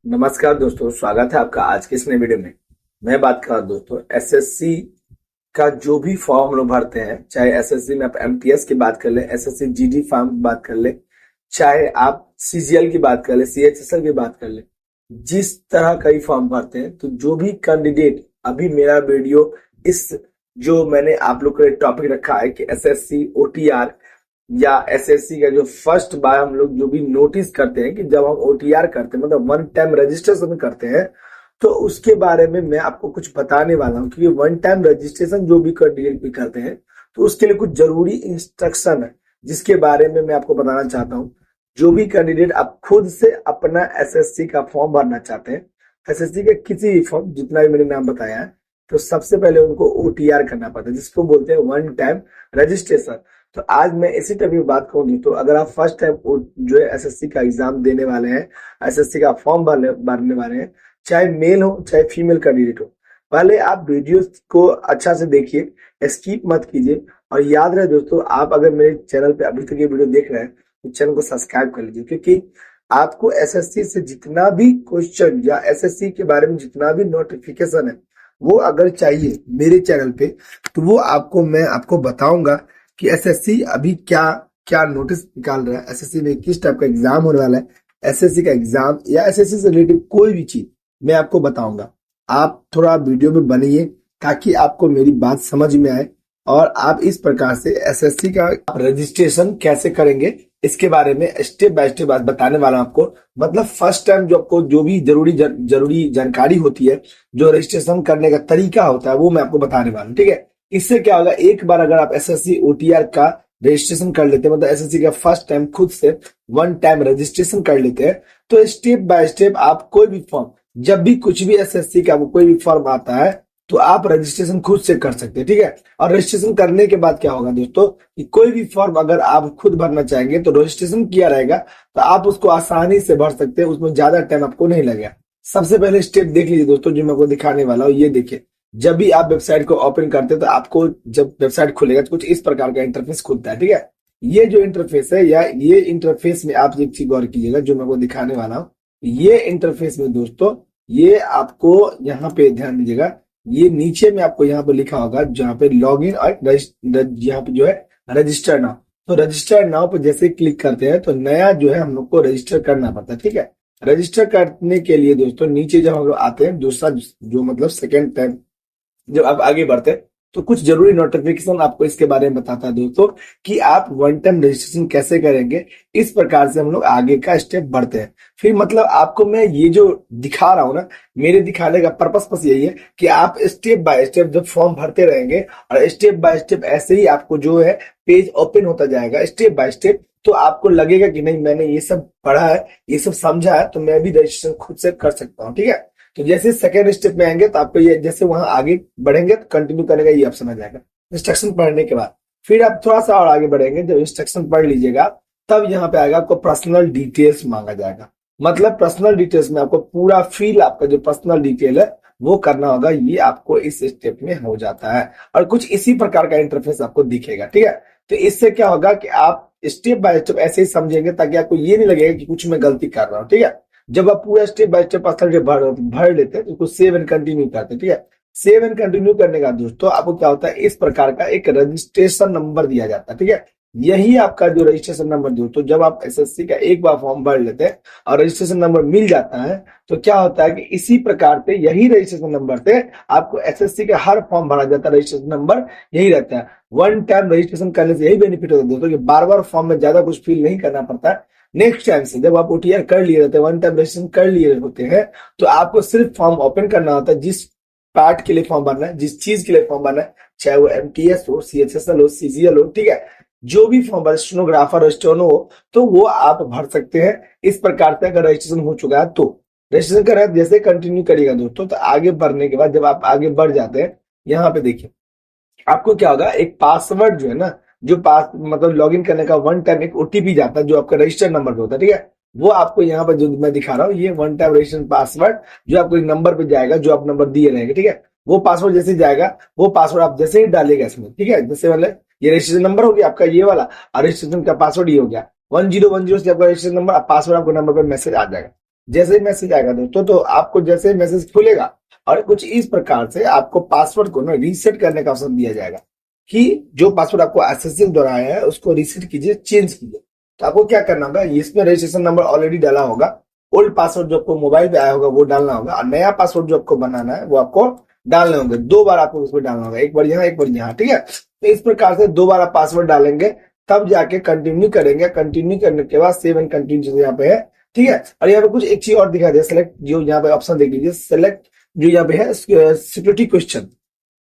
नमस्कार दोस्तों, स्वागत है आपका आज के इस नए वीडियो में। मैं बात कर रहा हूं दोस्तों एसएससी का जो भी फॉर्म हम लोग भरते हैं, चाहे एसएससी में आप एमटीएस की बात कर ले, एसएससी जीडी फॉर्म की बात कर ले, चाहे आप सीजीएल की बात कर ले, सीएचएसएल की बात कर ले, जिस तरह का ही फॉर्म भरते हैं, तो जो भी कैंडिडेट अभी मेरा वीडियो इस जो मैंने आप लोग के लिए टॉपिक रखा है कि एसएससी ओटीआर या एसएससी का जो फर्स्ट बार हम लोग जो भी नोटिस करते हैं कि जब हम ओटीआर करते हैं, मतलब वन टाइम रजिस्ट्रेशन करते हैं, तो उसके बारे में मैं आपको कुछ बताने वाला हूं। क्योंकि वन टाइम रजिस्ट्रेशन जो भी डीएलपी करते हैं तो उसके लिए कुछ जरूरी इंस्ट्रक्शन है, जिसके बारे में मैं आपको बताना चाहता हूं। जो भी कैंडिडेट आप खुद से अपना एसएससी का फॉर्म भरना चाहते हैं, एसएससी का किसी भी फॉर्म जितना भी मैंने नाम बताया है, तो सबसे पहले उनको ओटीआर करना पड़ता है, जिसको बोलते हैं वन टाइम रजिस्ट्रेशन। तो आज मैं इसी टॉपिक में बात करूंगी। तो अगर आप फर्स्ट टाइम जो है एसएससी का एग्जाम देने वाले हैं, एसएससी का फॉर्म भरने वाले हैं, चाहे मेल हो चाहे फीमेल कैंडिडेट हो, पहले आप वीडियो को अच्छा से देखिए, स्किप मत कीजिए। और याद रहे दोस्तों, आप अगर मेरे चैनल पे अभी तक ये वीडियो देख रहे हैं तो चैनल को सब्सक्राइब कर लीजिए, क्योंकि आपको एसएससी से जितना भी क्वेश्चन या एसएससी के बारे में जितना भी नोटिफिकेशन है, वो अगर चाहिए मेरे चैनल पे, तो वो मैं आपको बताऊंगा कि एसएससी अभी क्या क्या नोटिस निकाल रहा है, एसएससी में किस टाइप का एग्जाम होने वाला है, एसएससी का एग्जाम या एसएससी से रिलेटेड कोई भी चीज मैं आपको बताऊंगा। आप थोड़ा वीडियो में बनिए ताकि आपको मेरी बात समझ में आए और आप इस प्रकार से एसएससी का रजिस्ट्रेशन कैसे करेंगे इसके बारे में स्टेप बाय स्टेप बताने वाला हूं आपको। मतलब फर्स्ट टाइम जो आपको जो भी जरूरी जानकारी होती है, जो रजिस्ट्रेशन करने का तरीका होता है, वो मैं आपको बताने वाला हूँ। ठीक है, इससे क्या होगा, एक बार अगर आप एसएससी ओटीआर का रजिस्ट्रेशन कर लेते हैं, मतलब एसएससी का फर्स्ट टाइम खुद से वन टाइम रजिस्ट्रेशन कर लेते हैं, तो स्टेप बाय स्टेप आप कोई भी फॉर्म, जब भी कुछ भी एसएससी का कोई भी फॉर्म आता है, तो आप रजिस्ट्रेशन खुद से कर सकते हैं। ठीक है, और रजिस्ट्रेशन करने के बाद क्या होगा दोस्तों, कि कोई भी फॉर्म अगर आप खुद भरना चाहेंगे तो रजिस्ट्रेशन किया रहेगा, तो आप उसको आसानी से भर सकते हैं, उसमें ज्यादा टाइम आपको नहीं लगेगा। सबसे पहले स्टेप देख लीजिए दोस्तों, जो मैं आपको दिखाने वाला हूँ। ये देखिए, जब भी आप वेबसाइट को ओपन करते हैं तो आपको जब वेबसाइट खुलेगा तो कुछ इस प्रकार का इंटरफेस खुलता है। ठीक है, ये जो इंटरफेस है, या ये इंटरफेस में आप एक चीज गौर कीजिएगा जो मैं आपको दिखाने वाला हूँ। ये इंटरफेस में दोस्तों, ये आपको यहाँ पे ध्यान दीजिएगा, ये नीचे में आपको यहाँ पे लिखा होगा जहाँ पे लॉग इन और यहाँ पे जो है रजिस्टर नाउ। तो रजिस्टर नाउ पे जैसे क्लिक करते हैं तो नया जो है हम लोग को रजिस्टर करना पड़ता है। ठीक है, रजिस्टर करने के लिए दोस्तों नीचे जब हम लोग आते हैं, दूसरा जो मतलब सेकेंड टाइम जब आप आगे बढ़ते हैं, तो कुछ जरूरी नोटिफिकेशन आपको इसके बारे में बताता है दोस्तों कि आप वन टाइम रजिस्ट्रेशन कैसे करेंगे। इस प्रकार से हम लोग आगे का स्टेप बढ़ते हैं। फिर मतलब आपको मैं ये जो दिखा रहा हूँ ना, मेरे दिखाने का पर्पस बस यही है कि आप स्टेप बाय स्टेप जब फॉर्म भरते रहेंगे, और स्टेप बाय स्टेप ऐसे ही आपको जो है पेज ओपन होता जाएगा स्टेप बाय स्टेप, तो आपको लगेगा कि नहीं, मैंने ये सब पढ़ा है, ये सब समझा है, तो मैं भी रजिस्ट्रेशन खुद से कर सकता हूँ। ठीक है, तो जैसे सेकेंड स्टेप में आएंगे तो आपको ये जैसे वहां आगे बढ़ेंगे तो कंटिन्यू करने का ये ऑप्शन आ जाएगा इंस्ट्रक्शन पढ़ने के बाद। फिर आप थोड़ा सा और आगे बढ़ेंगे, जब इंस्ट्रक्शन पढ़ लीजिएगा तब यहाँ पे आएगा आपको पर्सनल डिटेल्स मांगा जाएगा। मतलब पर्सनल डिटेल्स में आपको पूरा फिल, आपका जो पर्सनल डिटेल है वो करना होगा। ये आपको इस स्टेप में हो जाता है और कुछ इसी प्रकार का इंटरफेस आपको दिखेगा। ठीक है, तो इससे क्या होगा कि आप स्टेप बाय स्टेप ऐसे ही समझेंगे ताकि आपको ये नहीं लगेगा कि कुछ मैं गलती कर रहा हूँ। ठीक है, जब आप पूरा स्टेप बाय स्टेप भर लेते हैं तो उसको सेव एंड कंटिन्यू करते हैं। ठीक है, सेव एंड कंटिन्यू करने का दोस्तों आपको क्या होता है, इस प्रकार का एक रजिस्ट्रेशन नंबर दिया जाता है। ठीक है, यही आपका जो रजिस्ट्रेशन नंबर दोस्तों, जब आप एसएससी का एक बार फॉर्म भर लेते हैं और रजिस्ट्रेशन नंबर मिल जाता है, तो क्या होता है कि इसी प्रकार से यही रजिस्ट्रेशन नंबर से आपको एसएससी का हर फॉर्म भरा जाता है, रजिस्ट्रेशन नंबर यही रहता है। वन टाइम रजिस्ट्रेशन करने से यही बेनिफिट होता है दोस्तों कि बार बार फॉर्म में ज्यादा कुछ फिल नहीं करना पड़ता है। नेक्स्ट टाइम से जब आप ओटीआर कर लिए रहते हैं, वन टाइम रजिस्ट्रेशन कर लिए होते हैं, तो आपको सिर्फ फॉर्म ओपन करना होता है। जिस पार्ट के लिए फॉर्म भरना है, जिस चीज के लिए फॉर्म भरना है, चाहे वो एमटीएस हो, सीएचएसएल हो, सीजीएल हो, ठीक है, जो भी फॉर्म भर, स्टेनोग्राफर, स्टेनो हो, तो वो आप भर सकते हैं। इस प्रकार से अगर रजिस्ट्रेशन हो चुका है तो रजिस्ट्रेशन कर रहे हैं, जैसे कंटिन्यू करिएगा दोस्तों, तो आगे बढ़ने के बाद जब आप आगे बढ़ जाते हैं, यहाँ पे देखिए आपको क्या होगा, एक पासवर्ड जो है ना, जो पास मतलब लॉगिन करने का वन टाइम एक ओटीपी जाता है जो आपका रजिस्टर्ड नंबर पे होता है। ठीक है, वो आपको यहाँ पर जो मैं दिखा रहा हूँ, ये वन टाइम रजिस्ट्रेशन पासवर्ड जो आपको एक नंबर पे जाएगा, जो आप नंबर दिए रहेंगे। ठीक है, वो पासवर्ड जैसे जाएगा, वो पासवर्ड आप जैसे ही डालेगा इसमें, ठीक है, जैसे मतलब ये रजिस्ट्रेशन नंबर हो गया आपका ये वाला, और रजिस्ट्रेशन का पासवर्ड ये हो गया 1010 से आपका रजिस्ट्रेशन नंबर, पासवर्ड आपको नंबर पर मैसेज आ जाएगा। जैसे ही मैसेज आएगा दोस्तों, तो आपको जैसे मैसेज खुलेगा और कुछ इस प्रकार से आपको पासवर्ड को ना रीसेट करने का ऑप्शन दिया जाएगा कि जो पासवर्ड आपको एसएससी द्वारा आया है उसको रीसेट कीजिए, चेंज कीजिए। तो आपको क्या करना होगा, इसमें रजिस्ट्रेशन नंबर ऑलरेडी डाला होगा, ओल्ड पासवर्ड जो आपको मोबाइल पे आया होगा वो डालना होगा, और नया पासवर्ड जो आपको बनाना है वो आपको डालने होंगे। 2 बार आपको उसमें डालना होगा, एक बार यहाँ एक बार यहाँ, ठीक है। तो इस प्रकार से 2 बार आप पासवर्ड डालेंगे, तब जाके कंटिन्यू करेंगे। कंटिन्यू करने के बाद सेव एंड कंटिन्यू यहाँ पे है, ठीक है। और यहाँ पे कुछ एक चीज और दिखा दिया, सेलेक्ट, जो यहाँ पे ऑप्शन देख लीजिए, सेलेक्ट जो यहाँ पे है सिक्योरिटी क्वेश्चन।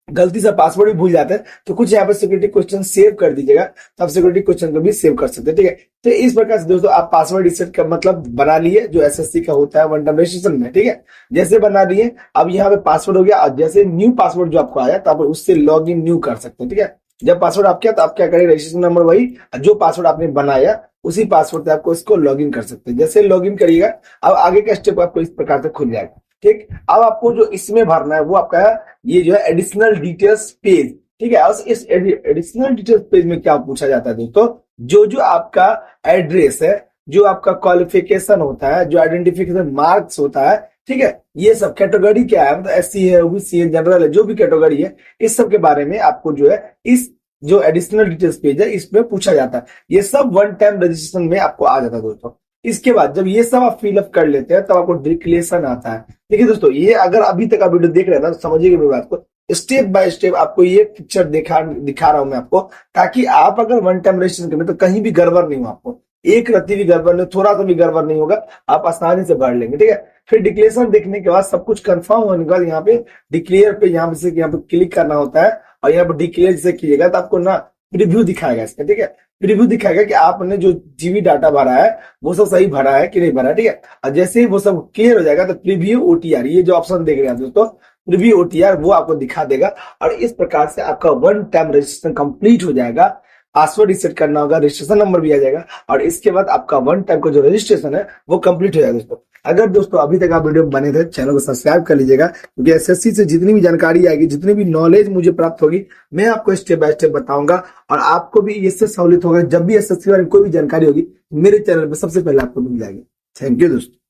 गलती से पासवर्ड भी भूल जाते हैं तो कुछ यहाँ पे सिक्योरिटी क्वेश्चन सेव कर दीजिएगा, तो आप सिक्योरिटी क्वेश्चन को भी सेव कर सकते हैं, ठीक है। तो इस प्रकार से दोस्तों आप पासवर्ड रीसेट का मतलब बना लिए, जो एसएससी का होता है वन टाइम रजिस्ट्रेशन में, ठीक है। जैसे बना लिए, अब यहाँ पे पासवर्ड हो गया, और जैसे न्यू पासवर्ड जो आपको आया तो आप उससे लॉग इन न्यू कर सकते हैं, ठीक है। जब पासवर्ड आप किया तो आप क्या करें, रजिस्ट्रेशन नंबर वही जो पासवर्ड आपने बनाया उसी पासवर्ड से आपको इसको लॉग इन कर सकते हैं। जैसे लॉग इन करिएगा, अब आगे का स्टेप आपको इस प्रकार से खुल जाएगा, ठीक। अब आपको जो इसमें भरना है वो आपका ये जो है एडिशनल डिटेल्स पेज, ठीक है। और इस एडिशनल डिटेल्स पेज में क्या पूछा जाता है दोस्तों, जो जो आपका एड्रेस है, जो आपका क्वालिफिकेशन होता है, जो आइडेंटिफिकेशन मार्क्स होता है, ठीक है, ये सब कैटेगरी क्या है, मतलब एससी है, ओबीसी है, जनरल है, जो भी कैटेगरी है, इस सब के बारे में आपको जो है इस जो एडिशनल डिटेल्स पेज है इसमें पूछा जाता है। ये सब वन टाइम रजिस्ट्रेशन में आपको आ जाता है दोस्तों। इसके बाद जब ये सब आप फिलअप कर लेते हैं तब आपको डिक्लेरेशन आता है। देखिए दोस्तों, ये अगर अभी तक आप वीडियो देख रहे हैं ना तो समझिएगा मेरी बात को, स्टेप बाय स्टेप आपको ये पिक्चर दिखा रहा हूं मैं आपको, ताकि आप अगर वन टाइम रजिस्ट्रेशन करें तो कहीं भी गड़बड़ नहीं हो, आपको एक रत्ती भी गड़बड़ नहीं, थोड़ा सा भी गड़बड़ नहीं होगा, आप आसानी से भर लेंगे, ठीक है। फिर डिक्लेरेशन देखने के बाद सब कुछ कंफर्म होने के बाद यहाँ पे डिक्लेयर पे यहाँ पे क्लिक करना होता है, और यहाँ पे डिक्लेयर से कीजिएगा तो आपको ना प्रीव्यू दिखाएगा इसका, ठीक है। प्रीव्यू दिखाएगा कि आपने जो जीबी डाटा भरा है वो सब सही भरा है कि नहीं भरा है, ठीक है। और जैसे ही वो सब क्लियर हो जाएगा तो प्रीव्यू ओटीआर, ये जो ऑप्शन देख रहे हैं दोस्तों, प्रीव्यू ओटीआर, वो आपको दिखा देगा। और इस प्रकार से आपका वन टाइम रजिस्ट्रेशन कंप्लीट हो जाएगा। पासवर्ड रिसेट करना होगा, रजिस्ट्रेशन नंबर भी आ जाएगा, और इसके बाद आपका वन टाइम का जो रजिस्ट्रेशन है वो कंप्लीट हो जाएगा दोस्तों। अगर दोस्तों अभी तक आप वीडियो बने थे, चैनल को सब्सक्राइब कर लीजिएगा, क्योंकि एसएससी से जितनी भी जानकारी आएगी, जितनी भी नॉलेज मुझे प्राप्त होगी, मैं आपको स्टेप बाय स्टेप बताऊंगा, और आपको भी इससे सहूलियत होगा। जब भी एसएससी वाली कोई भी जानकारी होगी मेरे चैनल पर सबसे पहले आपको मिल जाएगी। थैंक यू दोस्तों।